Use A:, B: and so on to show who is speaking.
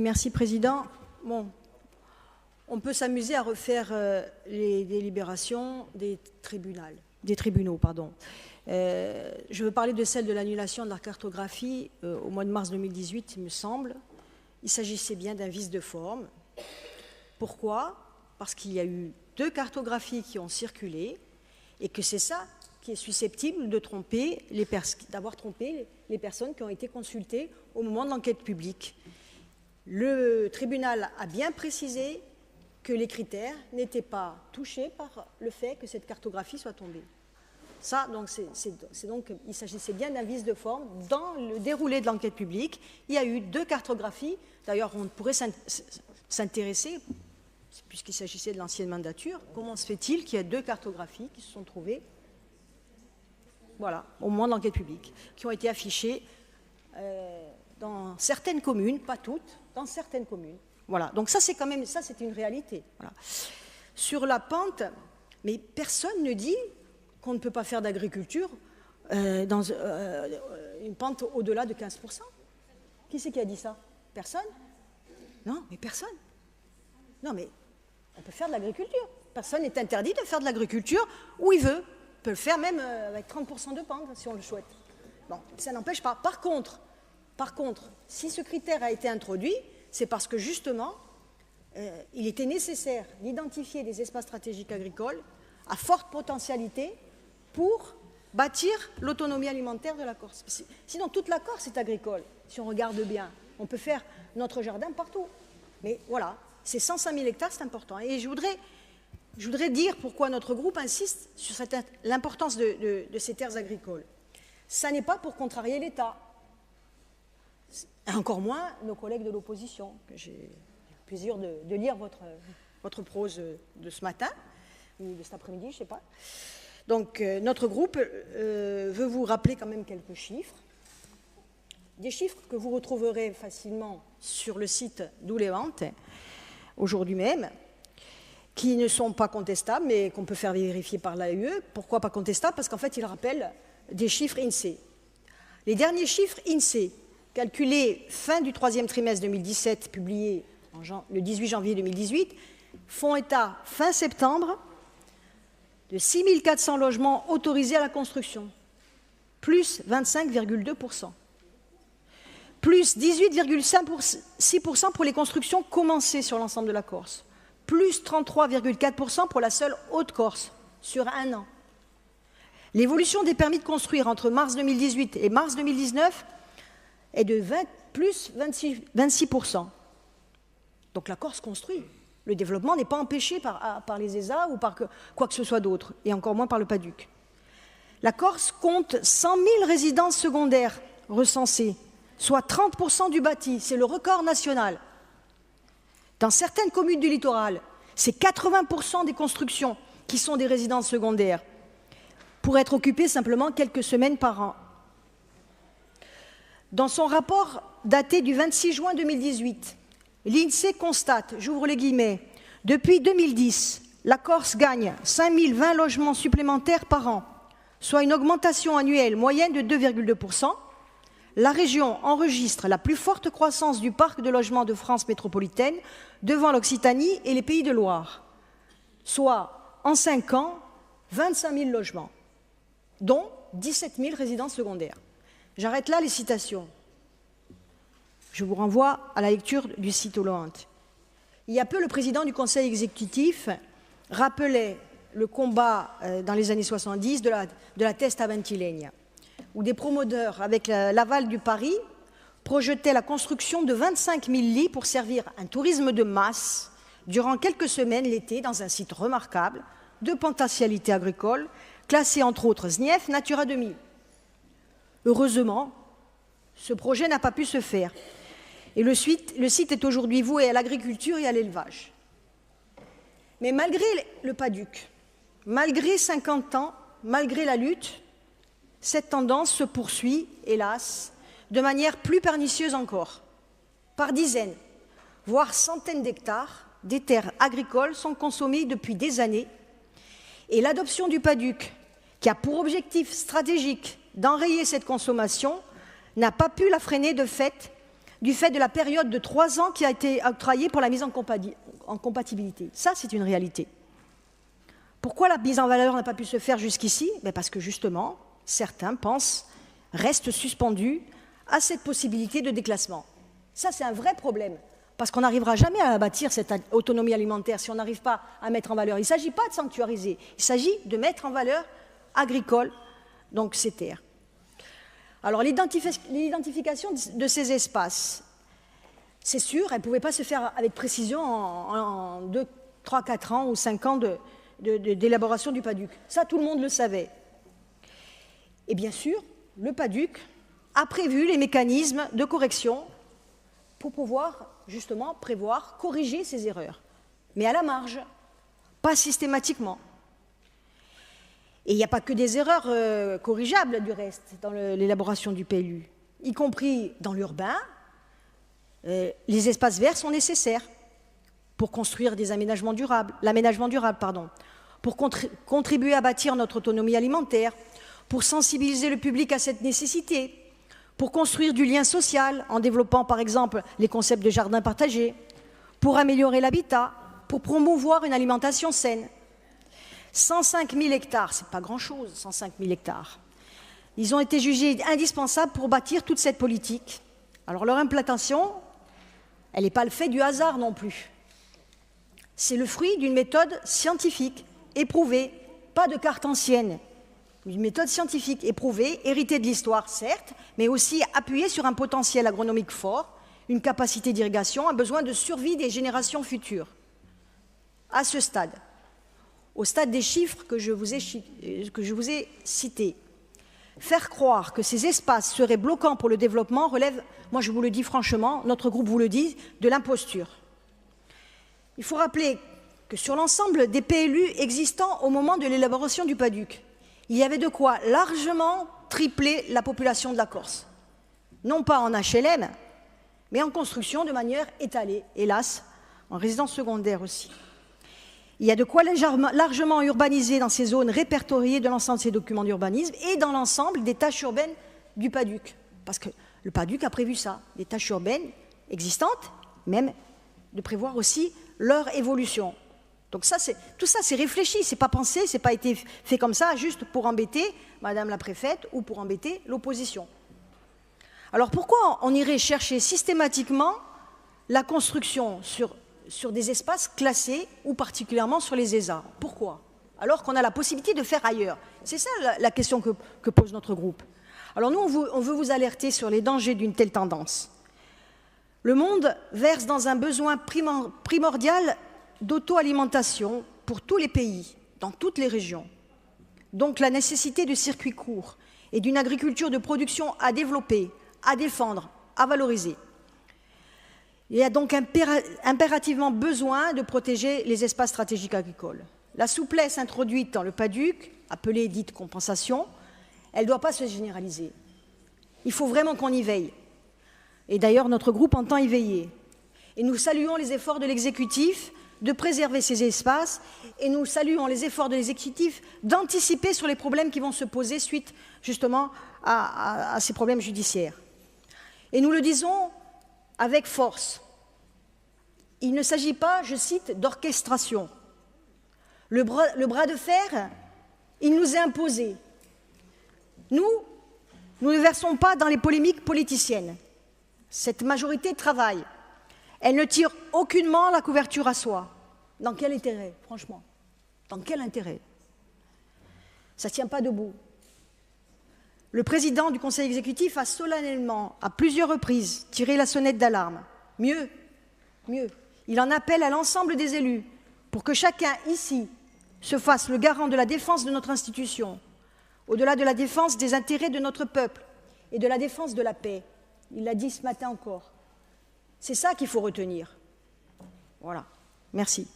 A: Merci, Président. Bon, on peut s'amuser à refaire les délibérations des tribunaux. Je veux parler de celle de l'annulation de la cartographie au mois de mars 2018, il me semble. Il s'agissait bien d'un vice de forme. Pourquoi? Parce qu'il y a eu 2 cartographies qui ont circulé et que c'est ça qui est susceptible de d'avoir trompé les personnes qui ont été consultées au moment de l'enquête publique. Le tribunal a bien précisé que les critères n'étaient pas touchés par le fait que cette cartographie soit tombée. Ça, donc, il s'agissait bien d'un vice de forme. Dans le déroulé de l'enquête publique, il y a eu 2 cartographies. D'ailleurs, on pourrait s'intéresser, puisqu'il s'agissait de l'ancienne mandature, comment se fait-il qu'il y ait 2 cartographies qui se sont trouvées, voilà, au moment de l'enquête publique, qui ont été affichées dans certaines communes, pas toutes, dans certaines communes. Voilà. Donc ça, c'est quand même, ça, c'est une réalité. Voilà. Sur la pente, mais personne ne dit qu'on ne peut pas faire d'agriculture dans une pente au-delà de 15%. Qui c'est qui a dit ça? Personne? Non, mais personne. Non, mais on peut faire de l'agriculture. Personne n'est interdit de faire de l'agriculture où il veut. On peut le faire même avec 30% de pente, si on le souhaite. Bon, ça n'empêche pas. Par contre, si ce critère a été introduit, c'est parce que justement, il était nécessaire d'identifier des espaces stratégiques agricoles à forte potentialité pour bâtir l'autonomie alimentaire de la Corse. Sinon, toute la Corse est agricole, si on regarde bien. On peut faire notre jardin partout. Mais voilà, ces 105 000 hectares, c'est important. Et je voudrais dire pourquoi notre groupe insiste sur l'importance de ces terres agricoles. Ça n'est pas pour contrarier l'État. Encore moins nos collègues de l'opposition. J'ai le plaisir de lire votre prose de ce matin, ou de cet après-midi, je ne sais pas. Donc, notre groupe veut vous rappeler quand même quelques chiffres. Des chiffres que vous retrouverez facilement sur le site d'Oulevante, aujourd'hui même, qui ne sont pas contestables, mais qu'on peut faire vérifier par l'AUE. Pourquoi pas contestables? Parce qu'en fait, ils rappellent des chiffres INSEE. Les derniers chiffres INSEE, calculés fin du 3e trimestre 2017, publiés le 18 janvier 2018, font état fin septembre de 6 400 logements autorisés à la construction, plus 25,2%, plus 18,6% pour les constructions commencées sur l'ensemble de la Corse, plus 33,4% pour la seule Haute-Corse sur un an. L'évolution des permis de construire entre mars 2018 et mars 2019 est de plus 26%. Donc la Corse construit. Le développement n'est pas empêché par les ESA ou par quoi que ce soit d'autre, et encore moins par le PADUC. La Corse compte 100 000 résidences secondaires recensées, soit 30% du bâti. C'est le record national. Dans certaines communes du littoral, c'est 80% des constructions qui sont des résidences secondaires, pour être occupées simplement quelques semaines par an. Dans son rapport daté du 26 juin 2018, l'INSEE constate, j'ouvre les guillemets, « Depuis 2010, la Corse gagne 5 020 logements supplémentaires par an, soit une augmentation annuelle moyenne de 2,2%. La région enregistre la plus forte croissance du parc de logements de France métropolitaine devant l'Occitanie et les Pays de Loire, soit en 5 ans, 25 000 logements, dont 17 000 résidences secondaires. » J'arrête là les citations. Je vous renvoie à la lecture du site Oulevante. Il y a peu, le président du conseil exécutif rappelait le combat dans les années 70 de la Testa Ventimiglia, où des promoteurs, avec l'aval du Paris, projetaient la construction de 25 000 lits pour servir un tourisme de masse durant quelques semaines l'été dans un site remarquable de potentialité agricole, classé entre autres SNIEF Natura 2000. Heureusement, ce projet n'a pas pu se faire. Et le site est aujourd'hui voué à l'agriculture et à l'élevage. Mais malgré le PADUC, malgré 50 ans, malgré la lutte, cette tendance se poursuit, hélas, de manière plus pernicieuse encore. Par dizaines, voire centaines d'hectares, des terres agricoles sont consommées depuis des années. Et l'adoption du PADUC, qui a pour objectif stratégique d'enrayer cette consommation, n'a pas pu la freiner de fait du fait de la période de 3 ans qui a été octroyée pour la mise en compatibilité. Ça, c'est une réalité. Pourquoi la mise en valeur n'a pas pu se faire jusqu'ici? Parce que justement, certains restent suspendus à cette possibilité de déclassement. Ça, c'est un vrai problème, parce qu'on n'arrivera jamais à bâtir cette autonomie alimentaire si on n'arrive pas à mettre en valeur. Il ne s'agit pas de sanctuariser, il s'agit de mettre en valeur agricole, donc ces terres. Alors l'identification de ces espaces, c'est sûr, elle ne pouvait pas se faire avec précision en 2, 3, 4 ans ou 5 ans d'élaboration du PADUC. Ça, tout le monde le savait. Et bien sûr, le PADUC a prévu les mécanismes de correction pour pouvoir justement prévoir, corriger ces erreurs. Mais à la marge, pas systématiquement. Et il n'y a pas que des erreurs corrigeables du reste dans l'élaboration du PLU, y compris dans l'urbain. Les espaces verts sont nécessaires pour construire des aménagements durables, pour contribuer à bâtir notre autonomie alimentaire, pour sensibiliser le public à cette nécessité, pour construire du lien social en développant par exemple les concepts de jardins partagés, pour améliorer l'habitat, pour promouvoir une alimentation saine. 105 000 hectares, ce n'est pas grand-chose, 105 000 hectares. Ils ont été jugés indispensables pour bâtir toute cette politique. Alors leur implantation, elle n'est pas le fait du hasard non plus. C'est le fruit d'une méthode scientifique, éprouvée, pas de carte ancienne. Une méthode scientifique éprouvée, héritée de l'histoire, certes, mais aussi appuyée sur un potentiel agronomique fort, une capacité d'irrigation, un besoin de survie des générations futures. À ce stade, au stade des chiffres que je vous ai cités, faire croire que ces espaces seraient bloquants pour le développement relève, moi je vous le dis franchement, notre groupe vous le dit, de l'imposture. Il faut rappeler que sur l'ensemble des PLU existants au moment de l'élaboration du PADUC, il y avait de quoi largement tripler la population de la Corse. Non pas en HLM, mais en construction de manière étalée, hélas, en résidence secondaire aussi. Il y a de quoi largement urbaniser dans ces zones répertoriées de l'ensemble de ces documents d'urbanisme et dans l'ensemble des tâches urbaines du PADUC. Parce que le PADUC a prévu ça, des tâches urbaines existantes, même de prévoir aussi leur évolution. Donc tout ça, c'est réfléchi, c'est pas pensé, c'est pas été fait comme ça, juste pour embêter Madame la préfète ou pour embêter l'opposition. Alors pourquoi on irait chercher systématiquement la construction sur des espaces classés ou particulièrement sur les ESA? Pourquoi? Alors qu'on a la possibilité de faire ailleurs. C'est ça la question que pose notre groupe. Alors nous, on veut vous alerter sur les dangers d'une telle tendance. Le monde verse dans un besoin primordial d'auto-alimentation pour tous les pays, dans toutes les régions. Donc la nécessité de circuits courts et d'une agriculture de production à développer, à défendre, à valoriser. Il y a donc impérativement besoin de protéger les espaces stratégiques agricoles. La souplesse introduite dans le PADUC, appelée dite compensation, elle ne doit pas se généraliser. Il faut vraiment qu'on y veille. Et d'ailleurs, notre groupe entend y veiller. Et nous saluons les efforts de l'exécutif de préserver ces espaces et nous saluons les efforts de l'exécutif d'anticiper sur les problèmes qui vont se poser suite justement à ces problèmes judiciaires. Et nous le disons avec force. Il ne s'agit pas, je cite, d'orchestration. Le bras de fer, il nous est imposé. Nous ne versons pas dans les polémiques politiciennes. Cette majorité travaille. Elle ne tire aucunement la couverture à soi. Dans quel intérêt, franchement? Dans quel intérêt? Ça ne tient pas debout. Le président du Conseil exécutif a solennellement, à plusieurs reprises, tiré la sonnette d'alarme. Mieux, il en appelle à l'ensemble des élus pour que chacun ici se fasse le garant de la défense de notre institution, au-delà de la défense des intérêts de notre peuple et de la défense de la paix. Il l'a dit ce matin encore. C'est ça qu'il faut retenir. Voilà. Merci.